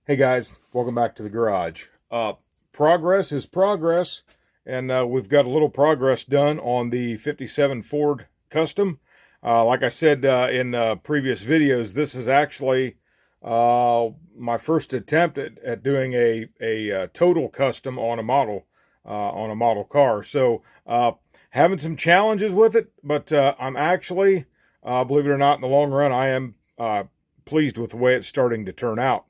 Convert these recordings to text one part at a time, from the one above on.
Hey guys, welcome back to the garage. Progress is progress, and we've got a little progress done on the 57 Ford Custom. Like I said in previous videos, this is actually my first attempt at doing a total custom on a model car. So having some challenges with it, but I'm actually, believe it or not, in the long run, I am pleased with the way it's starting to turn out.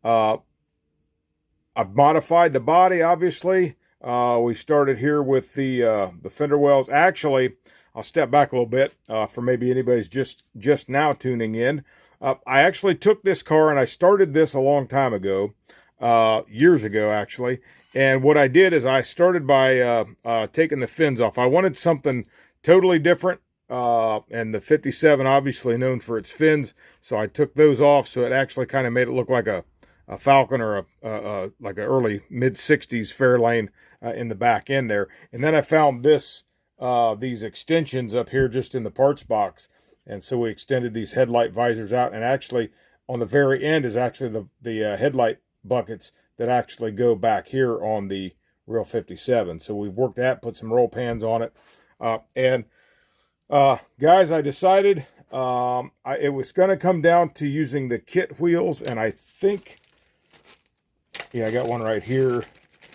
I've modified the body, obviously. We started here with the fender wells. Actually, I'll step back a little bit for maybe anybody's just now tuning in. I actually took this car and I started this a long time ago, years ago actually. And what I did is I started by taking the fins off. I wanted something totally different. And the 57 obviously known for its fins, so I took those off, so it actually kind of made it look like a Falcon or like an early mid-60s Fairlane in the back end there. And then I found these extensions up here just in the parts box, and so we extended these headlight visors out, and actually on the very end is actually the headlight buckets that actually go back here on the real 57. So we've worked that, put some roll pans on it, and guys, I decided it was going to come down to using the kit wheels, and I think, yeah, I got one right here.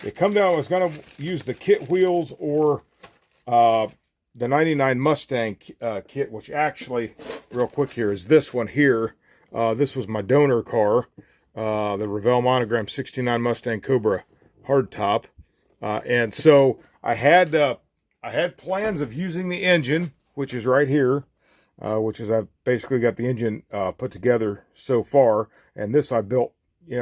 It come down, I was going to use the kit wheels or the 99 Mustang kit, which actually, real quick here, is this one here. This was my donor car, the Revell Monogram 69 Mustang Cobra hardtop. And so I had plans of using the engine, which is right here, which is I've basically got the engine put together so far. And this I built,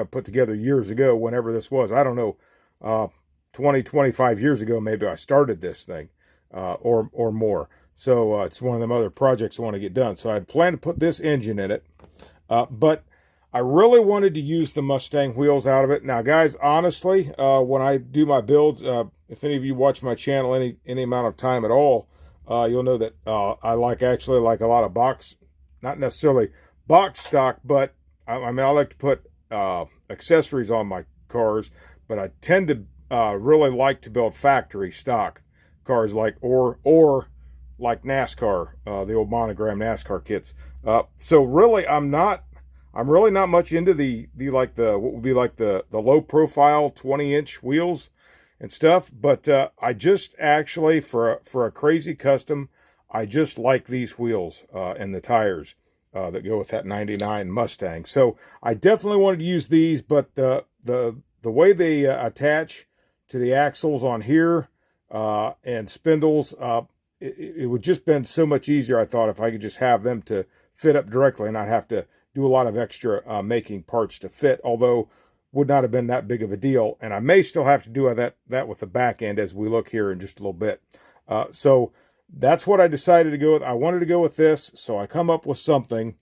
put together years ago, whenever this was. I don't know, 20, 25 years ago, maybe I started this thing, or more. So it's one of them other projects I want to get done. So I had planned to put this engine in it, but I really wanted to use the Mustang wheels out of it. Now, guys, honestly, when I do my builds, if any of you watch my channel any amount of time at all, you'll know that I actually like a lot of box, not necessarily box stock, but I like to put accessories on my cars, but I tend to really like to build factory stock cars, or like NASCAR, the old Monogram NASCAR kits. So really, I'm really not much into the what would be like the low profile 20-inch wheels and stuff, but I just actually, for a crazy custom, I just like these wheels and the tires that go with that 99 Mustang. So I definitely wanted to use these, but the way they attach to the axles on here and spindles, it would just been so much easier, I thought, if I could just have them to fit up directly and not have to do a lot of extra making parts to fit, although would not have been that big of a deal. And I may still have to do that with the back end as we look here in just a little bit. So that's what I decided to go with. I wanted to go with this, so I come up with something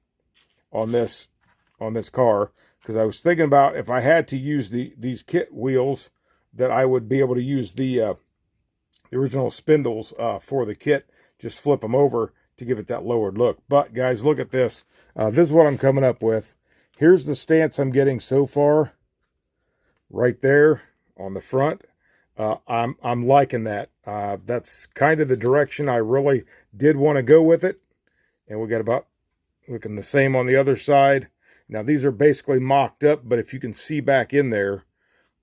on this car, because I was thinking about if I had to use these kit wheels, that I would be able to use the original spindles for the kit, just flip them over to give it that lowered look. But guys, look at this. This is what I'm coming up with. Here's the stance I'm getting so far, right there on the front. I'm liking that. That's kind of the direction I really did want to go with it. And we got about looking the same on the other side. Now these are basically mocked up, but if you can see back in there,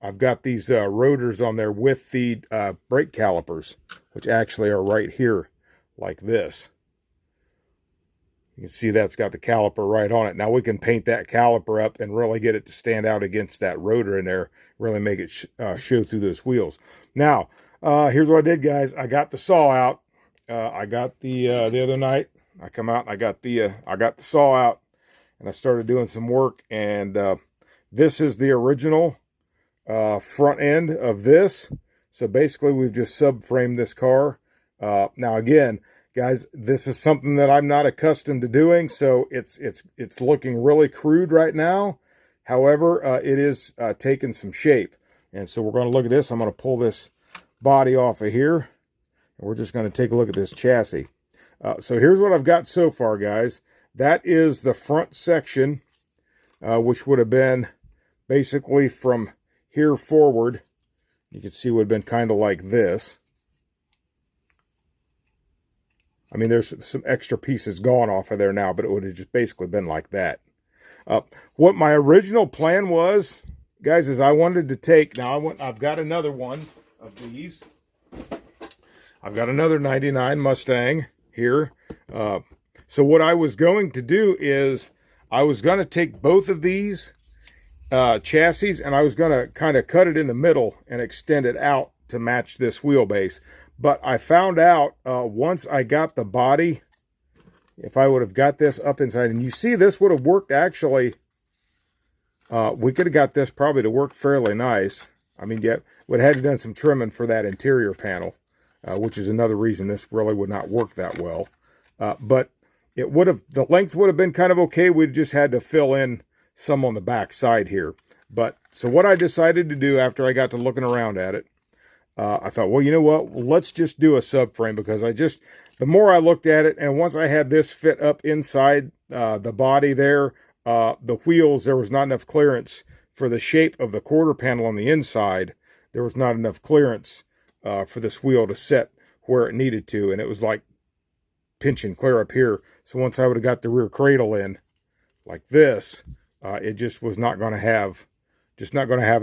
I've got these rotors on there with the brake calipers, which actually are right here like this. You can see that's got the caliper right on it. Now we can paint that caliper up and really get it to stand out against that rotor in there, really make it show through those wheels. Now, here's what I did, guys. I got the saw out. I got the other night, I come out and I got the saw out, and I started doing some work, and this is the original front end of this. So basically we've just subframed this car. Now again, guys, this is something that I'm not accustomed to doing, so it's looking really crude right now. However, it is taking some shape, and so we're going to look at this. I'm going to pull this body off of here, and we're just going to take a look at this chassis. So here's what I've got so far, guys. That is the front section, which would have been basically from here forward, you can see would have been kind of like this. I mean, there's some extra pieces gone off of there now, but it would have just basically been like that. What my original plan was, guys, is I wanted to take, now I've got another one of these. I've got another 99 Mustang here. So what I was going to do is I was going to take both of these chassis, and I was going to kind of cut it in the middle and extend it out to match this wheelbase. But I found out once I got the body, if I would have got this up inside, and you see this would have worked actually, we could have got this probably to work fairly nice. I mean, yeah, would have had to done some trimming for that interior panel, which is another reason this really would not work that well. But it would have, the length would have been kind of okay. We just had to fill in some on the back side here. But so what I decided to do after I got to looking around at it, I thought, well, you know what? Let's just do a subframe, because the more I looked at it, and once I had this fit up inside the body there, the wheels, there was not enough clearance for the shape of the quarter panel on the inside. There was not enough clearance for this wheel to set where it needed to, and it was like pinching clear up here. So once I would have got the rear cradle in like this, it just was not going to have,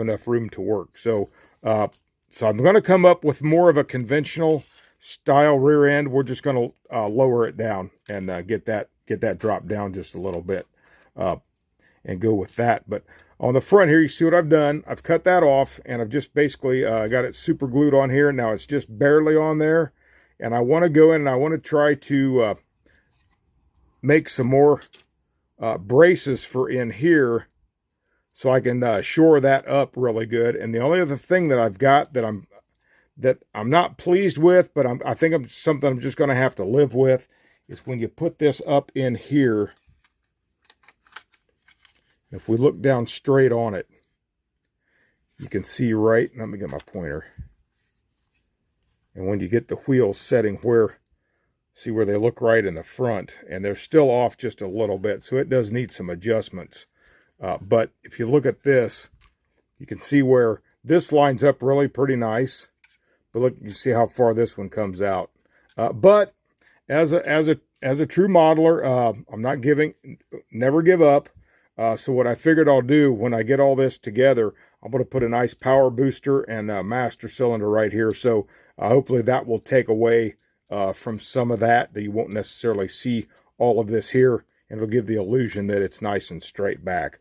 enough room to work. So I'm going to come up with more of a conventional style rear end. We're just going to lower it down and get that dropped down just a little bit and go with that. But on the front here, you see what I've done. I've cut that off, and I've just basically got it super glued on here. Now it's just barely on there, and I want to go in and I want to try to make some more braces for in here, so I can shore that up really good. And the only other thing that I've got that I'm not pleased with, but I think I'm something I'm just going to have to live with, is when you put this up in here. If we look down straight on it, you can see right, let me get my pointer. And when you get the wheels setting see where they look right in the front, and they're still off just a little bit, so it does need some adjustments. But if you look at this, you can see where this lines up really pretty nice. But look, you see how far this one comes out. But as a true modeler, I'm not never give up. So what I figured I'll do when I get all this together, I'm going to put a nice power booster and a master cylinder right here. So hopefully that will take away from some of that you won't necessarily see all of this here, and it'll give the illusion that it's nice and straight back.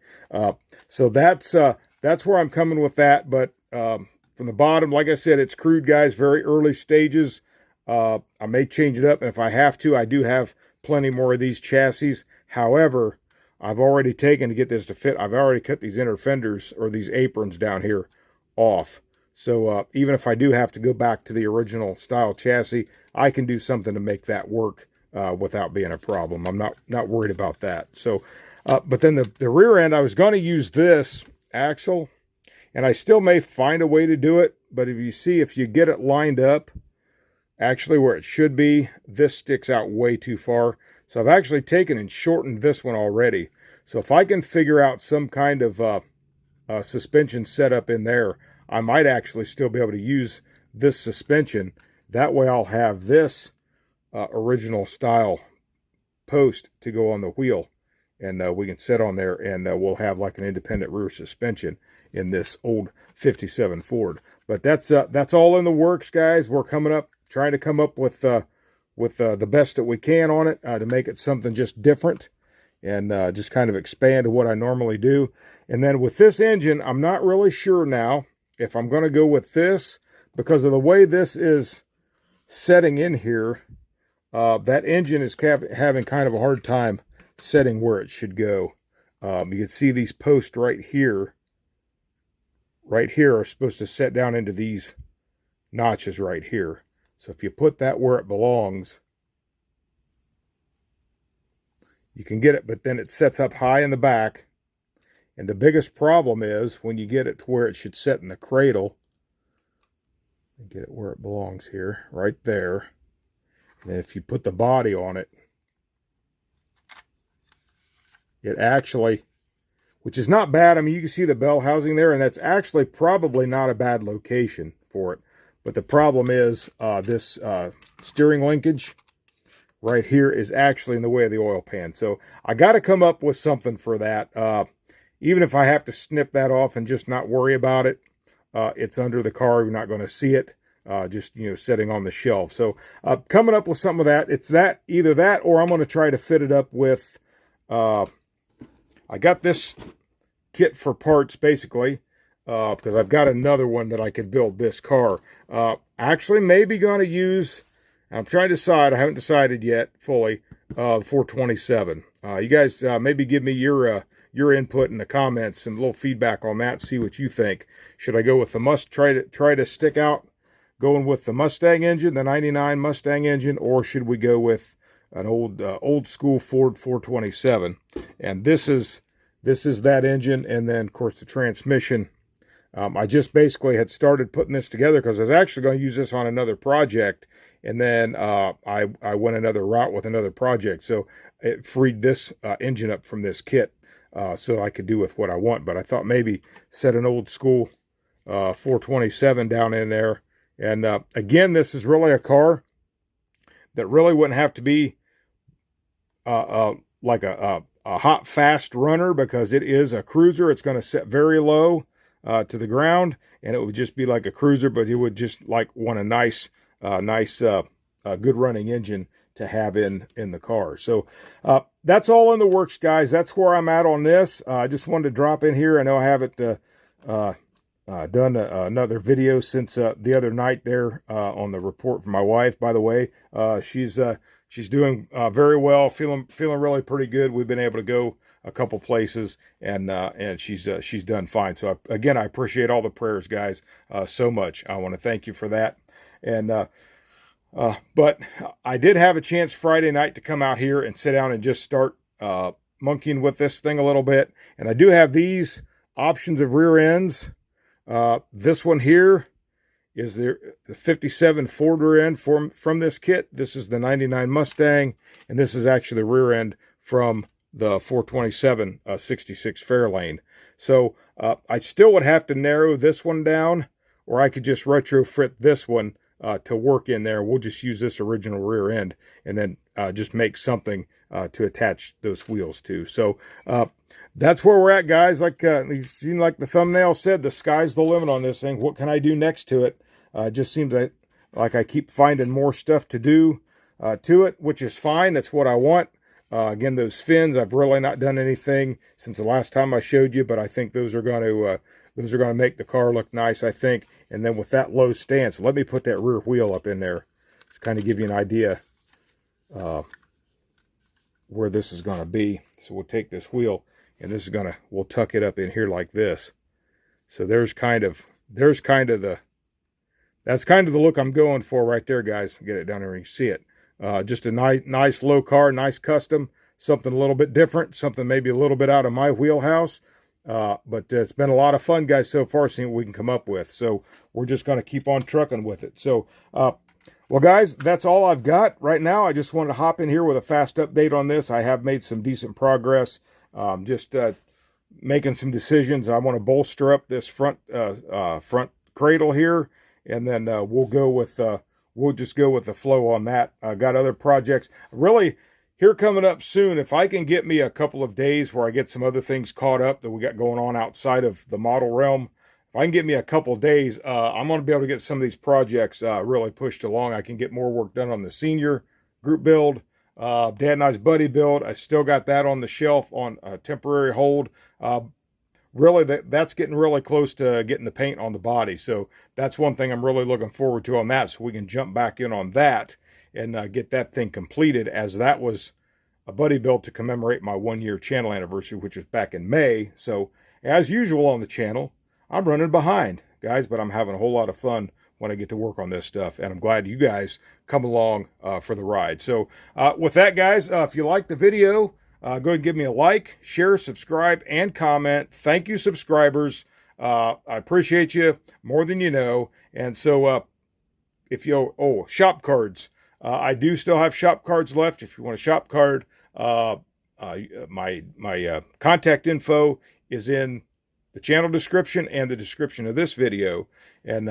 So that's where I'm coming with that. But from the bottom, like I said, it's crude, guys, very early stages. I may change it up, and if I have to, I do have plenty more of these chassis. However, I've already taken, to get this to fit, I've already cut these inner fenders, or these aprons down here, off. So even if I do have to go back to the original style chassis, I can do something to make that work without being a problem. I'm not worried about that. So, but then the rear end, I was going to use this axle, and I still may find a way to do it. But if you get it lined up, actually where it should be, this sticks out way too far. So I've actually taken and shortened this one already. So if I can figure out some kind of suspension setup in there, I might actually still be able to use this suspension. That way I'll have this original style post to go on the wheel, and we can sit on there, and we'll have like an independent rear suspension in this old 57 Ford. But that's all in the works, guys. We're trying to come up with the best that we can on it to make it something just different, and just kind of expand to what I normally do. And then with this engine, I'm not really sure now if I'm going to go with this, because of the way this is setting in here. That engine is having kind of a hard time setting where it should go. You can see these posts right here are supposed to set down into these notches right here. So if you put that where it belongs, you can get it, but then it sets up high in the back. And the biggest problem is when you get it to where it should set in the cradle, get it where it belongs here, right there. And if you put the body on it, it actually, which is not bad. I mean, you can see the bell housing there, and that's actually probably not a bad location for it. But the problem is this steering linkage right here is actually in the way of the oil pan. So I got to come up with something for that. Even if I have to snip that off and just not worry about it, it's under the car. You're not going to see it. Just, you know, sitting on the shelf. So coming up with something of that. It's that, either that, or I'm going to try to fit it up with, I got this kit for parts basically, because I've got another one that I could build this car. Actually maybe going to use, I'm trying to decide, I haven't decided yet fully, 427. You guys maybe give me your input in the comments and a little feedback on that, see what you think. Should I go with the try to stick out going with the Mustang engine, the 99 Mustang engine, or should we go with an old school Ford 427? And this is that engine, and then of course the transmission. I just basically had started putting this together because I was actually going to use this on another project, and then I went another route with another project, so it freed this engine up from this kit so I could do with what I want. But I thought maybe set an old school 427 down in there. And again, this is really a car that really wouldn't have to be like a hot, fast runner, because it is a cruiser. It's going to set very low to the ground, and it would just be like a cruiser, but it would just like want a nice, good running engine to have in the car. So that's all in the works, guys. That's where I'm at on this. I just wanted to drop in here. I know I haven't done another video since the other night there on the report from my wife. By the way, she's doing very well, feeling really pretty good. We've been able to go a couple places, and she's done fine. So again, I appreciate all the prayers, guys, so much. I want to thank you for that. And but I did have a chance Friday night to come out here and sit down and just start monkeying with this thing a little bit. And I do have these options of rear ends. This one here is the 57 Ford rear end from this kit. This is the 99 Mustang, and this is actually the rear end from the 427 66 Fairlane. So I still would have to narrow this one down, or I could just retrofit this one to work in there. We'll just use this original rear end and then just make something to attach those wheels to. So that's where we're at, guys. Like you seem like the thumbnail said, the sky's the limit on this thing. What can I do next to it? It just seems like I keep finding more stuff to do to it, which is fine. That's what I want. Again, those fins, I've really not done anything since the last time I showed you, but I think those are going to make the car look nice, I think. And then with that low stance, let me put that rear wheel up in there to kind of give you an idea where this is going to be. So we'll take this wheel, and this is we'll tuck it up in here like this. So that's kind of the look I'm going for right there, guys. Get it down there and you can see it. Just a nice low car, nice custom, something a little bit different, something maybe a little bit out of my wheelhouse. But it's been a lot of fun, guys, so far, seeing what we can come up with. So we're just going to keep on trucking with it. So, well, guys, that's all I've got right now. I just wanted to hop in here with a fast update on this. I have made some decent progress. Just making some decisions. I want to bolster up this front cradle here, and then we'll just go with the flow on that. I got other projects really here coming up soon. If I can get me a couple of days where I get some other things caught up that we got going on outside of the model realm, if I can get me a couple of days, I'm going to be able to get some of these projects really pushed along. I can get more work done on the senior group build, Dad and I's buddy build. I still got that on the shelf on a temporary hold. Really, that's getting really close to getting the paint on the body. So that's one thing I'm really looking forward to on that, so we can jump back in on that and get that thing completed, as that was a buddy build to commemorate my 1-year channel anniversary, which was back in May. So as usual on the channel, I'm running behind, guys, but I'm having a whole lot of fun when I get to work on this stuff, and I'm glad you guys come along for the ride. So with that, guys, if you like the video, go ahead and give me a like, share, subscribe, and comment. Thank you, subscribers. I appreciate you more than you know. And so if you, shop cards. I do still have shop cards left. If you want a shop card, my contact info is in the channel description and the description of this video. And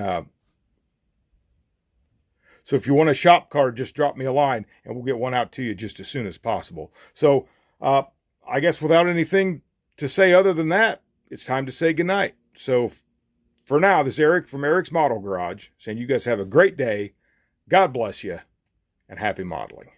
so if you want a shop card, just drop me a line and we'll get one out to you just as soon as possible. So I guess without anything to say other than that, it's time to say goodnight. So for now, this is Eric from Eric's Model Garage saying you guys have a great day. God bless you and happy modeling.